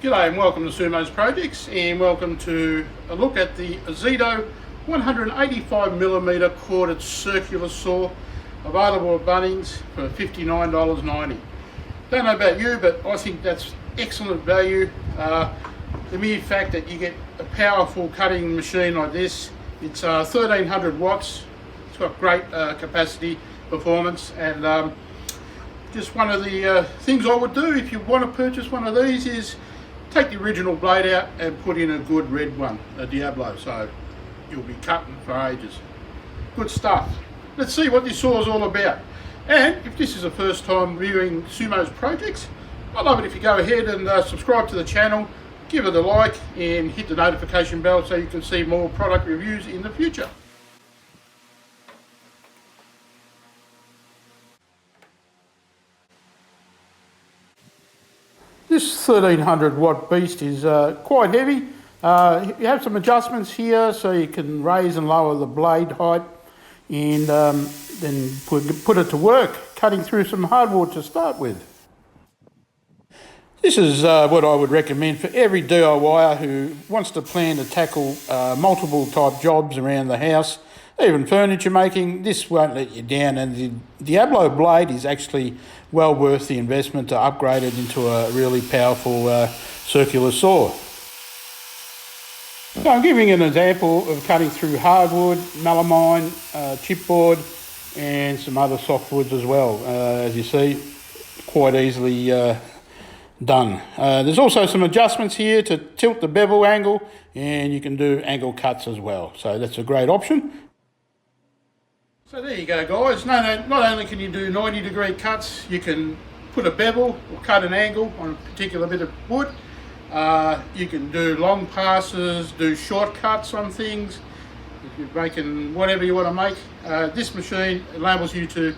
G'day and welcome to Sumo's Projects, and welcome to a look at the Ozito 185mm corded circular saw, available at Bunnings for $59.90. Don't know about you, but I think that's excellent value. The mere fact that you get a powerful cutting machine like this, it's 1300 watts, it's got great capacity, performance, and just one of the things I would do if you want to purchase one of these is take the original blade out and put in a good red one, a Diablo, so you'll be cutting for ages. Good stuff. Let's see what this saw is all about. And if this is the first time viewing Sumo's Projects, I'd love it if you go ahead and subscribe to the channel, give it a like and hit the notification bell so you can see more product reviews in the future. This 1300 watt beast is quite heavy. You have some adjustments here so you can raise and lower the blade height, and then put it to work, cutting through some hardwood to start with. This is what I would recommend for every DIYer who wants to plan to tackle multiple type jobs around the house, even furniture making. This won't let you down, and the Diablo blade is actually well worth the investment to upgrade it into a really powerful circular saw. So I'm giving an example of cutting through hardwood, melamine, chipboard and some other softwoods as well. As you see, quite easily done. There's also some adjustments here to tilt the bevel angle, and you can do angle cuts as well, so that's a great option. So there you go, guys. Not only can you do 90-degree cuts, you can put a bevel or cut an angle on a particular bit of wood. You can do long passes, do shortcuts on things. If you're making whatever you want to make, this machine enables you to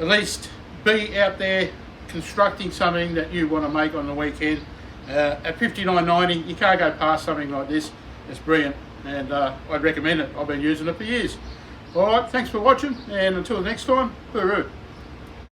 at least be out there constructing something that you want to make on the weekend. At $59.90, you can't go past something like this. It's brilliant, and I'd recommend it. I've been using it for years. Alright, thanks for watching, and until next time, hooroo.